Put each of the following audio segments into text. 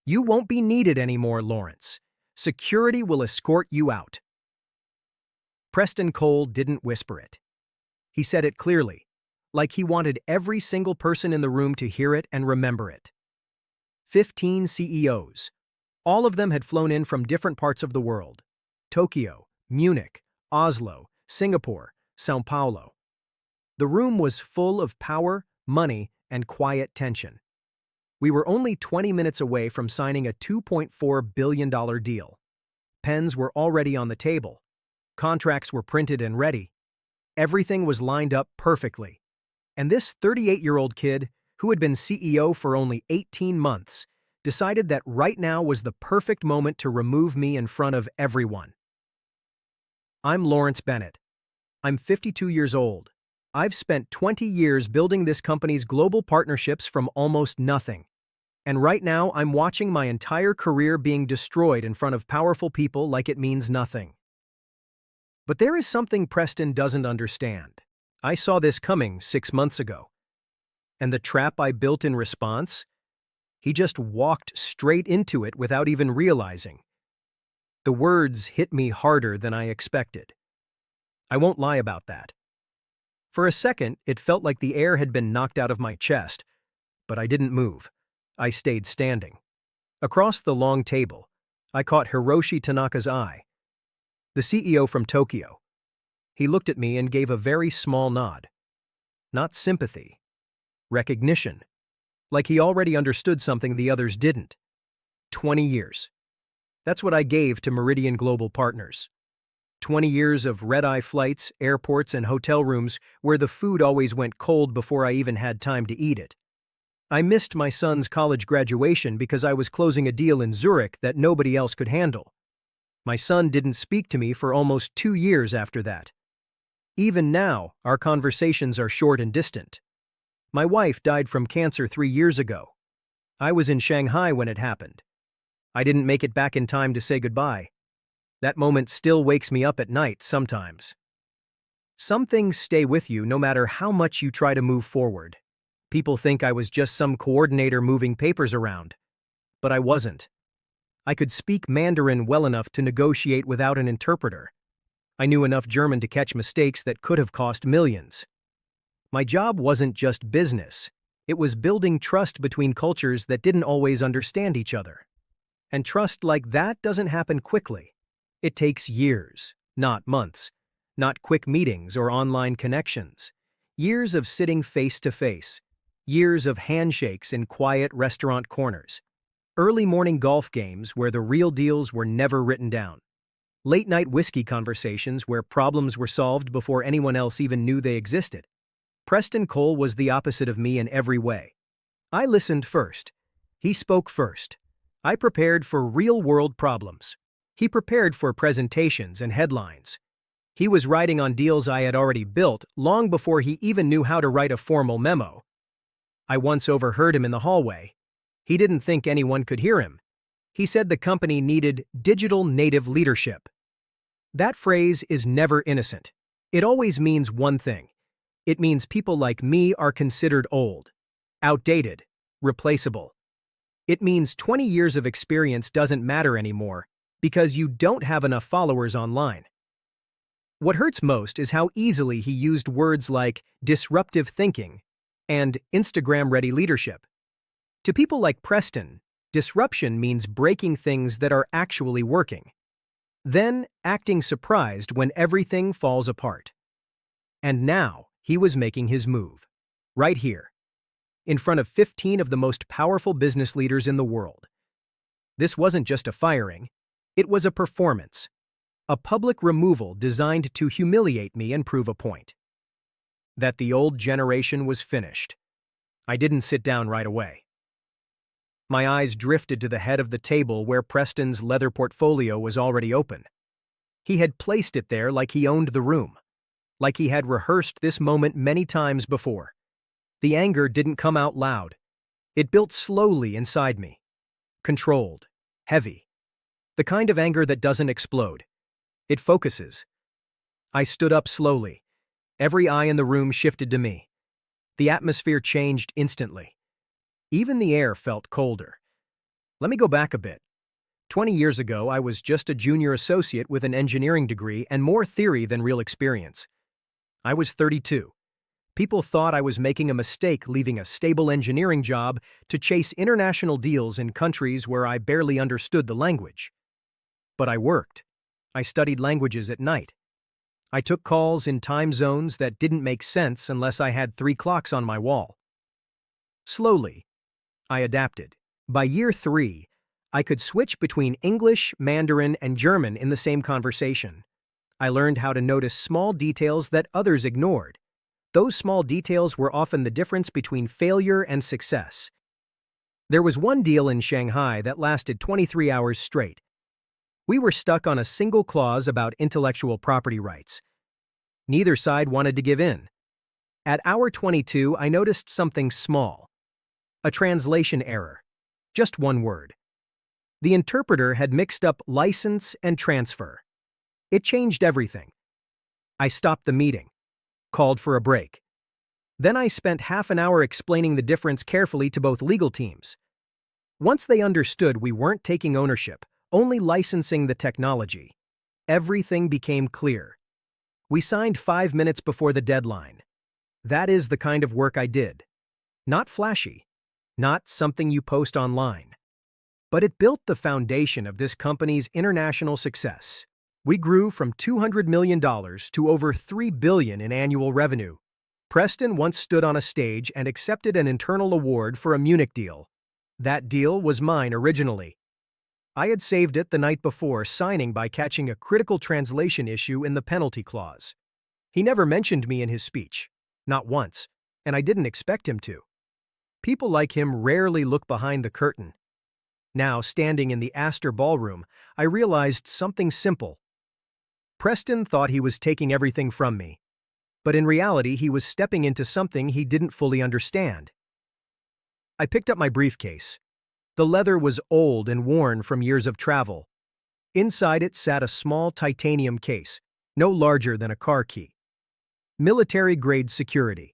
You won't be needed anymore, Lawrence. Security will escort you out. Preston Cole didn't whisper it. He said it clearly, like he wanted every single person in the room to hear it and remember it. 15 CEOs. All of them had flown in from different parts of the world. Tokyo, Munich, Oslo, Singapore, São Paulo. The room was full of power, money, and quiet tension. We were only 20 minutes away from signing a $2.4 billion deal. Pens were already on the table. Contracts were printed and ready. Everything was lined up perfectly. And this 38-year-old kid, who had been CEO for only 18 months, decided that right now was the perfect moment to remove me in front of everyone. I'm Lawrence Bennett. I'm 52 years old. I've spent 20 years building this company's global partnerships from almost nothing. And right now, I'm watching my entire career being destroyed in front of powerful people like it means nothing. But there is something Preston doesn't understand. I saw this coming 6 months ago. And the trap I built in response? He just walked straight into it without even realizing. The words hit me harder than I expected. I won't lie about that. For a second, it felt like the air had been knocked out of my chest, but I didn't move. I stayed standing. Across the long table, I caught Hiroshi Tanaka's eye, the CEO from Tokyo. He looked at me and gave a very small nod. Not sympathy. Recognition. Like he already understood something the others didn't. 20 years. That's what I gave to Meridian Global Partners. 20 years of red-eye flights, airports, and hotel rooms where the food always went cold before I even had time to eat it. I missed my son's college graduation because I was closing a deal in Zurich that nobody else could handle. My son didn't speak to me for almost 2 years after that. Even now, our conversations are short and distant. My wife died from cancer 3 years ago. I was in Shanghai when it happened. I didn't make it back in time to say goodbye. That moment still wakes me up at night sometimes. Some things stay with you no matter how much you try to move forward. People think I was just some coordinator moving papers around. But I wasn't. I could speak Mandarin well enough to negotiate without an interpreter. I knew enough German to catch mistakes that could have cost millions. My job wasn't just business. It was building trust between cultures that didn't always understand each other. And trust like that doesn't happen quickly. It takes years, not months, not quick meetings or online connections. Years of sitting face to face. Years of handshakes in quiet restaurant corners. Early morning golf games where the real deals were never written down. Late-night whiskey conversations where problems were solved before anyone else even knew they existed. Preston Cole was the opposite of me in every way. I listened first. He spoke first. I prepared for real-world problems. He prepared for presentations and headlines. He was writing on deals I had already built long before he even knew how to write a formal memo. I once overheard him in the hallway. He didn't think anyone could hear him. He said the company needed digital native leadership. That phrase is never innocent. It always means one thing. It means people like me are considered old, outdated, replaceable. It means 20 years of experience doesn't matter anymore because you don't have enough followers online. What hurts most is how easily he used words like disruptive thinking and Instagram-ready leadership. To people like Preston, disruption means breaking things that are actually working, then acting surprised when everything falls apart. And now, he was making his move. Right here. In front of 15 of the most powerful business leaders in the world. This wasn't just a firing, it was a performance. A public removal designed to humiliate me and prove a point. That the old generation was finished. I didn't sit down right away. My eyes drifted to the head of the table where Preston's leather portfolio was already open. He had placed it there like he owned the room, like he had rehearsed this moment many times before. The anger didn't come out loud. It built slowly inside me. Controlled, heavy. The kind of anger that doesn't explode. It focuses. I stood up slowly. Every eye in the room shifted to me. The atmosphere changed instantly. Even the air felt colder. Let me go back a bit. 20 years ago, I was just a junior associate with an engineering degree and more theory than real experience. I was 32. People thought I was making a mistake leaving a stable engineering job to chase international deals in countries where I barely understood the language. But I worked. I studied languages at night. I took calls in time zones that didn't make sense unless I had 3 clocks on my wall. Slowly, I adapted. By year 3, I could switch between English, Mandarin, and German in the same conversation. I learned how to notice small details that others ignored. Those small details were often the difference between failure and success. There was one deal in Shanghai that lasted 23 hours straight. We were stuck on a single clause about intellectual property rights. Neither side wanted to give in. At hour 22, I noticed something small. A translation error. Just one word. The interpreter had mixed up license and transfer. It changed everything. I stopped the meeting, called for a break. Then I spent half an hour explaining the difference carefully to both legal teams. Once they understood we weren't taking ownership, only licensing the technology, everything became clear. We signed 5 minutes before the deadline. That is the kind of work I did. Not flashy, not something you post online. But it built the foundation of this company's international success. We grew from $200 million to over $3 billion in annual revenue. Preston once stood on a stage and accepted an internal award for a Munich deal. That deal was mine originally. I had saved it the night before signing by catching a critical translation issue in the penalty clause. He never mentioned me in his speech, not once, and I didn't expect him to. People like him rarely look behind the curtain. Now, standing in the Astor Ballroom, I realized something simple. Preston thought he was taking everything from me, but in reality he was stepping into something he didn't fully understand. I picked up my briefcase. The leather was old and worn from years of travel. Inside it sat a small titanium case, no larger than a car key. Military-grade security.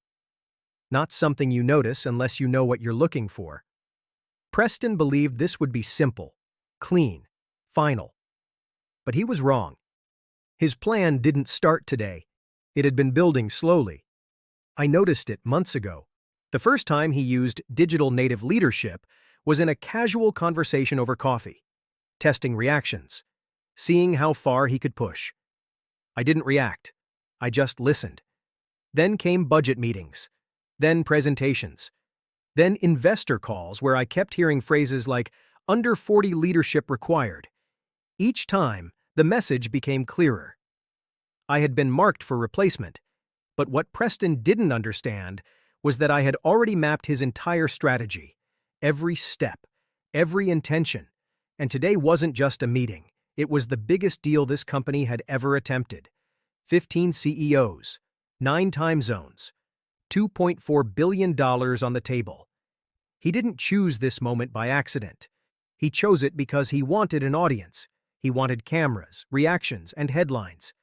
Not something you notice unless you know what you're looking for. Preston believed this would be simple, clean, final. But he was wrong. His plan didn't start today. It had been building slowly. I noticed it months ago. The first time he used digital native leadership was in a casual conversation over coffee, testing reactions, seeing how far he could push. I didn't react. I just listened. Then came budget meetings, then presentations, then investor calls where I kept hearing phrases like, under 40 leadership required. Each time, the message became clearer. I had been marked for replacement, but what Preston didn't understand was that I had already mapped his entire strategy, every step, every intention, and today wasn't just a meeting. It was the biggest deal this company had ever attempted. 15 CEOs, 9 time zones, $2.4 billion on the table. He didn't choose this moment by accident. He chose it because he wanted an audience. He wanted cameras, reactions, and headlines.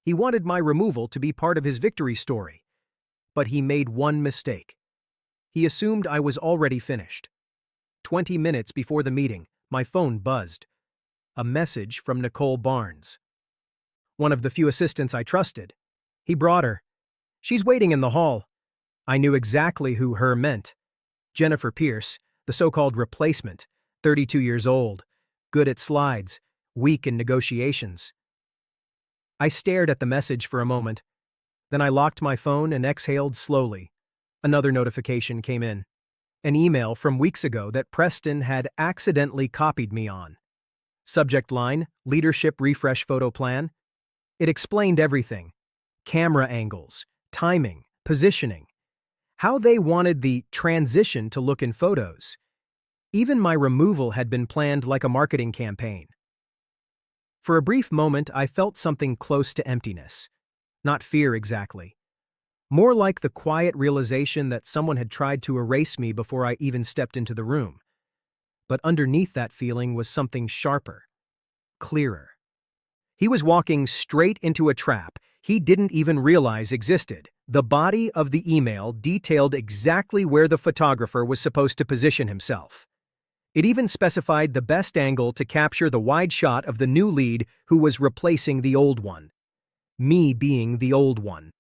He wanted my removal to be part of his victory story. But he made one mistake. He assumed I was already finished. 20 minutes before the meeting, my phone buzzed. A message from Nicole Barnes. One of the few assistants I trusted. He brought her. She's waiting in the hall. I knew exactly who her meant. Jennifer Pierce, the so-called replacement, 32 years old, good at slides, weak in negotiations. I stared at the message for a moment. Then I locked my phone and exhaled slowly. Another notification came in. An email from weeks ago that Preston had accidentally copied me on. Subject line, Leadership Refresh Photo Plan. It explained everything. Camera angles, timing, positioning. How they wanted the transition to look in photos. Even my removal had been planned like a marketing campaign. For a brief moment, I felt something close to emptiness. Not fear exactly. More like the quiet realization that someone had tried to erase me before I even stepped into the room. But underneath that feeling was something sharper, clearer. He was walking straight into a trap he didn't even realize existed. The body of the email detailed exactly where the photographer was supposed to position himself. It even specified the best angle to capture the wide shot of the new lead who was replacing the old one. Me being the old one.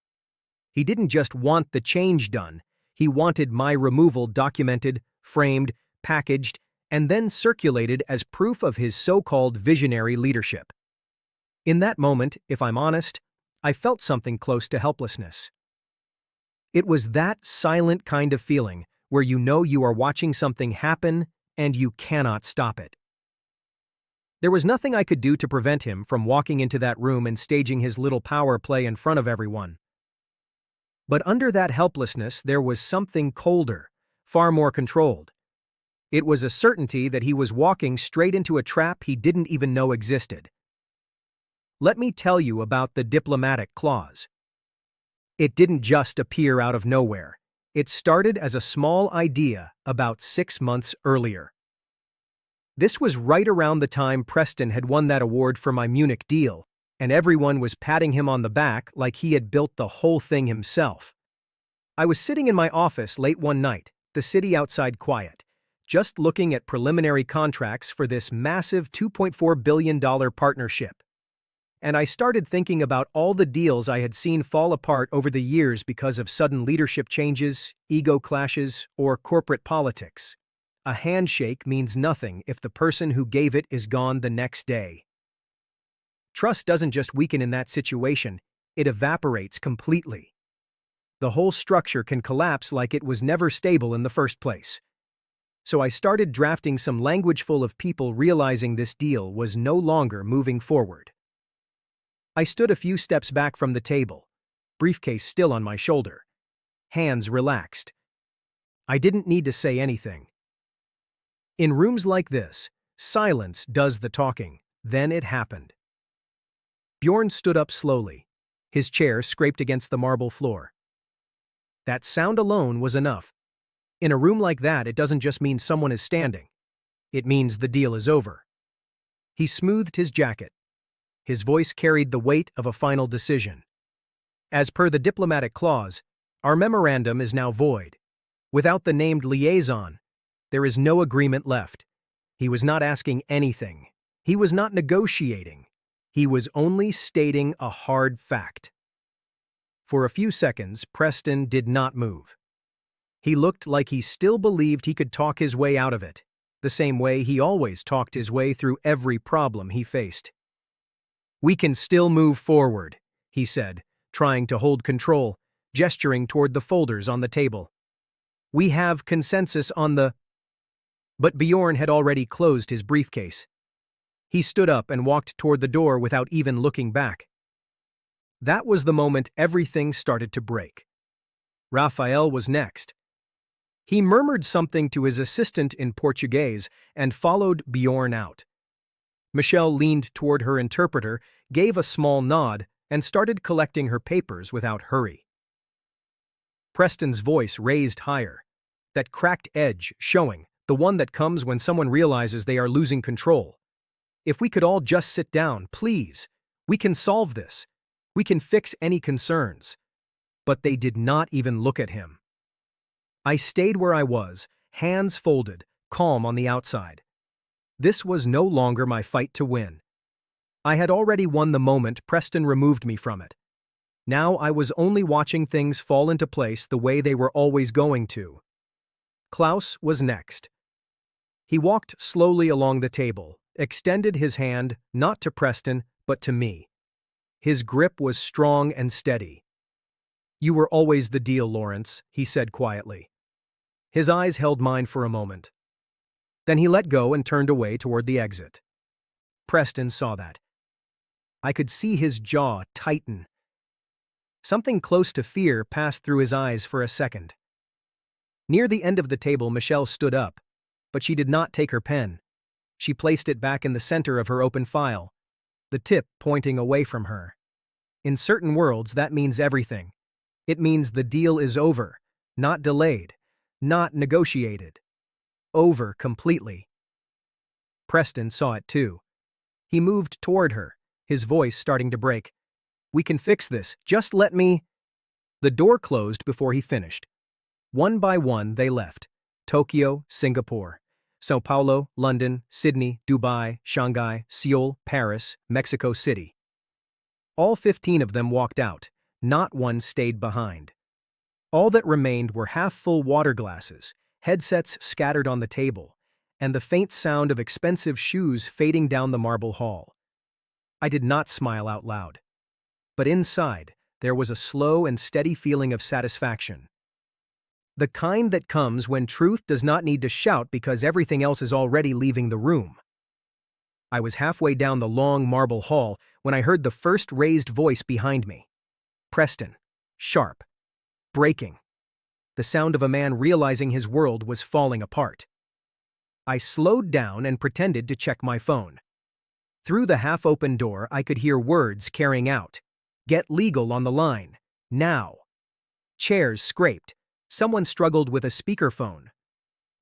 He didn't just want the change done, he wanted my removal documented, framed, packaged, and then circulated as proof of his so-called visionary leadership. In that moment, if I'm honest, I felt something close to helplessness. It was that silent kind of feeling where you know you are watching something happen and you cannot stop it. There was nothing I could do to prevent him from walking into that room and staging his little power play in front of everyone. But under that helplessness, there was something colder, far more controlled. It was a certainty that he was walking straight into a trap he didn't even know existed. Let me tell you about the diplomatic clause. It didn't just appear out of nowhere. It started as a small idea about 6 months earlier. This was right around the time Preston had won that award for my Munich deal, and everyone was patting him on the back like he had built the whole thing himself. I was sitting in my office late one night, the city outside quiet, just looking at preliminary contracts for this massive $2.4 billion partnership. And I started thinking about all the deals I had seen fall apart over the years because of sudden leadership changes, ego clashes, or corporate politics. A handshake means nothing if the person who gave it is gone the next day. Trust doesn't just weaken in that situation, it evaporates completely. The whole structure can collapse like it was never stable in the first place. So I started drafting some language full of people realizing this deal was no longer moving forward. I stood a few steps back from the table, briefcase still on my shoulder, hands relaxed. I didn't need to say anything. In rooms like this, silence does the talking. Then it happened. Bjorn stood up slowly. His chair scraped against the marble floor. That sound alone was enough. In a room like that, it doesn't just mean someone is standing. It means the deal is over. He smoothed his jacket. His voice carried the weight of a final decision. As per the diplomatic clause, our memorandum is now void. Without the named liaison, there is no agreement left. He was not asking anything. He was not negotiating. He was only stating a hard fact. For a few seconds, Preston did not move. He looked like he still believed he could talk his way out of it, the same way he always talked his way through every problem he faced. "We can still move forward," he said, trying to hold control, gesturing toward the folders on the table. "We have consensus on the—" But Bjorn had already closed his briefcase. He stood up and walked toward the door without even looking back. That was the moment everything started to break. Rafael was next. He murmured something to his assistant in Portuguese and followed Bjorn out. Michelle leaned toward her interpreter, gave a small nod, and started collecting her papers without hurry. Preston's voice raised higher, that cracked edge showing, the one that comes when someone realizes they are losing control. "If we could all just sit down, please. We can solve this. We can fix any concerns." But they did not even look at him. I stayed where I was, hands folded, calm on the outside. This was no longer my fight to win. I had already won the moment Preston removed me from it. Now I was only watching things fall into place the way they were always going to. Klaus was next. He walked slowly along the table, extended his hand not to Preston, but to me. His grip was strong and steady. "You were always the deal, Lawrence," he said quietly. His eyes held mine for a moment. Then he let go and turned away toward the exit. Preston saw that. I could see his jaw tighten. Something close to fear passed through his eyes for a second. Near the end of the table, Michelle stood up, but she did not take her pen. She placed it back in the center of her open file, the tip pointing away from her. In certain worlds, that means everything. It means the deal is over, not delayed, not negotiated. Over completely. Preston saw it too. He moved toward her, his voice starting to break. "We can fix this, just let me—" The door closed before he finished. One by one they left. Tokyo, Singapore. Sao Paulo, London, Sydney, Dubai, Shanghai, Seoul, Paris, Mexico City. All 15 of them walked out. Not one stayed behind. All that remained were half-full water glasses, headsets scattered on the table, and the faint sound of expensive shoes fading down the marble hall. I did not smile out loud. But inside, there was a slow and steady feeling of satisfaction. The kind that comes when truth does not need to shout because everything else is already leaving the room. I was halfway down the long marble hall when I heard the first raised voice behind me. Preston. Sharp. Breaking. The sound of a man realizing his world was falling apart. I slowed down and pretended to check my phone. Through the half-open door, I could hear words carrying out. Get legal on the line. Now. Chairs scraped. Someone struggled with a speakerphone.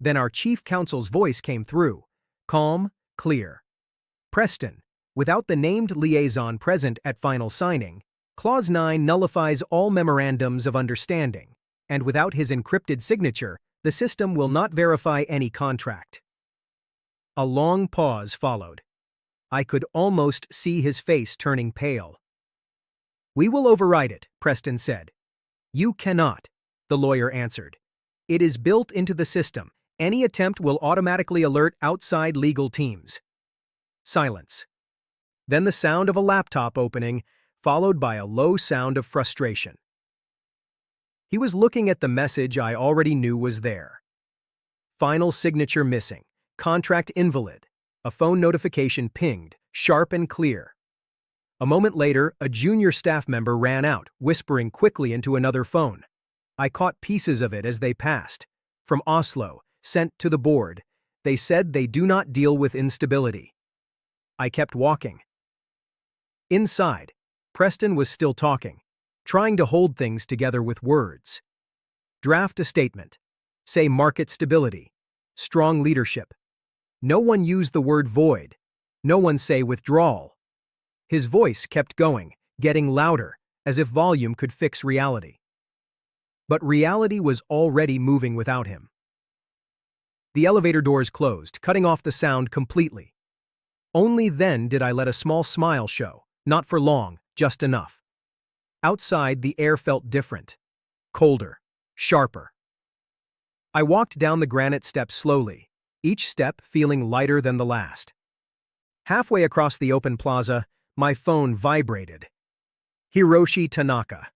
Then our chief counsel's voice came through. Calm, clear. Preston, without the named liaison present at final signing, Clause 9 nullifies all memorandums of understanding, and without his encrypted signature, the system will not verify any contract. A long pause followed. I could almost see his face turning pale. We will override it, Preston said. You cannot, the lawyer answered. It is built into the system. Any attempt will automatically alert outside legal teams. Silence. Then the sound of a laptop opening, followed by a low sound of frustration. He was looking at the message I already knew was there. Final signature missing. Contract invalid. A phone notification pinged, sharp and clear. A moment later, a junior staff member ran out, whispering quickly into another phone. I caught pieces of it as they passed. From Oslo, sent to the board. They said they do not deal with instability. I kept walking. Inside, Preston was still talking, trying to hold things together with words. Draft a statement. Say market stability. Strong leadership. No one used the word void. No one say withdrawal. His voice kept going, getting louder, as if volume could fix reality. But reality was already moving without him. The elevator doors closed, cutting off the sound completely. Only then did I let a small smile show, not for long, just enough. Outside, the air felt different. Colder. Sharper. I walked down the granite steps slowly, each step feeling lighter than the last. Halfway across the open plaza, my phone vibrated. Hiroshi Tanaka.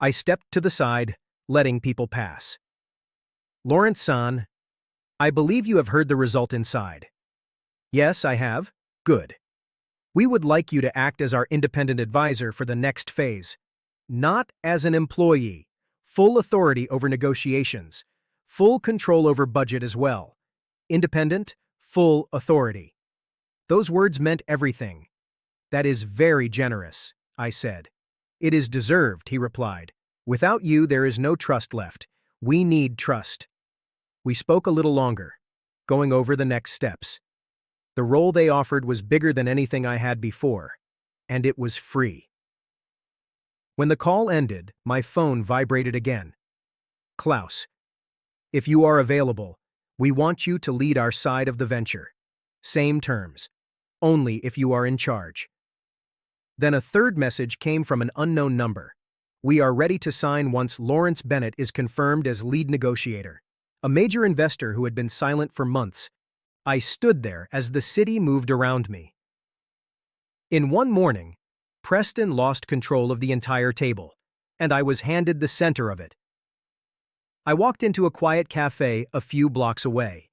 I stepped to the side, letting people pass. Lawrence-san, I believe you have heard the result inside. Yes, I have. Good. We would like you to act as our independent advisor for the next phase. Not as an employee. Full authority over negotiations. Full control over budget as well. Independent, full authority. Those words meant everything. That is very generous, I said. It is deserved, he replied. Without you, there is no trust left. We need trust. We spoke a little longer, going over the next steps. The role they offered was bigger than anything I had before, and it was free. When the call ended, my phone vibrated again. Klaus, if you are available, we want you to lead our side of the venture. Same terms. Only if you are in charge. Then a third message came from an unknown number. We are ready to sign once Lawrence Bennett is confirmed as lead negotiator. A major investor who had been silent for months. I stood there as the city moved around me. In one morning, Preston lost control of the entire table, and I was handed the center of it. I walked into a quiet cafe a few blocks away.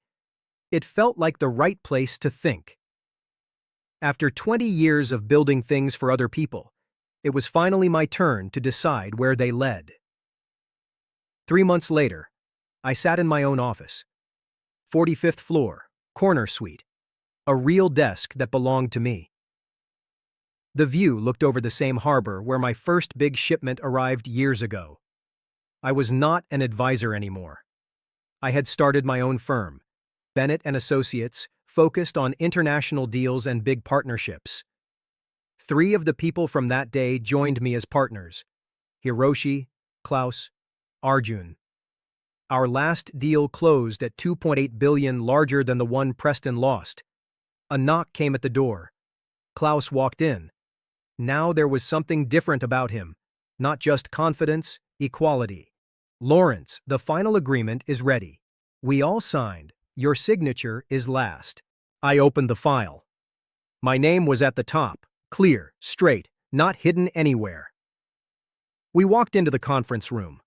It felt like the right place to think. After 20 years of building things for other people, it was finally my turn to decide where they led. 3 months later, I sat in my own office. 45th floor, corner suite. A real desk that belonged to me. The view looked over the same harbor where my first big shipment arrived years ago. I was not an advisor anymore. I had started my own firm, Bennett & Associates, focused on international deals and big partnerships. 3 of the people from that day joined me as partners: Hiroshi, Klaus, Arjun. Our last deal closed at 2.8 billion, larger than the one Preston lost. A knock came at the door. Klaus walked in. Now there was something different about him. Not just confidence, equality. Lawrence, the final agreement is ready. We all signed. Your signature is last. I opened the file. My name was at the top, clear, straight, not hidden anywhere. We walked into the conference room.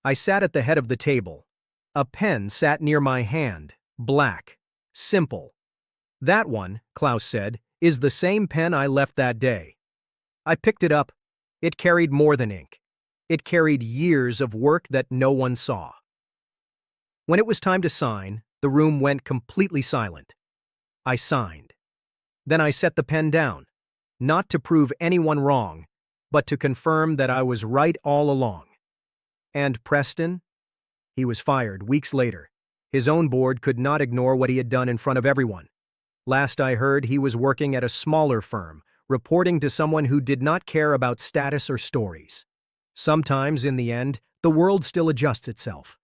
I sat at the head of the table. A pen sat near my hand, black, simple. That one, Klaus said, is the same pen I left that day. I picked it up. It carried more than ink. It carried years of work that no one saw. When it was time to sign, the room went completely silent. I signed. Then I set the pen down, not to prove anyone wrong, but to confirm that I was right all along. And Preston? He was fired weeks later. His own board could not ignore what he had done in front of everyone. Last I heard, he was working at a smaller firm, reporting to someone who did not care about status or stories. Sometimes, in the end, the world still adjusts itself.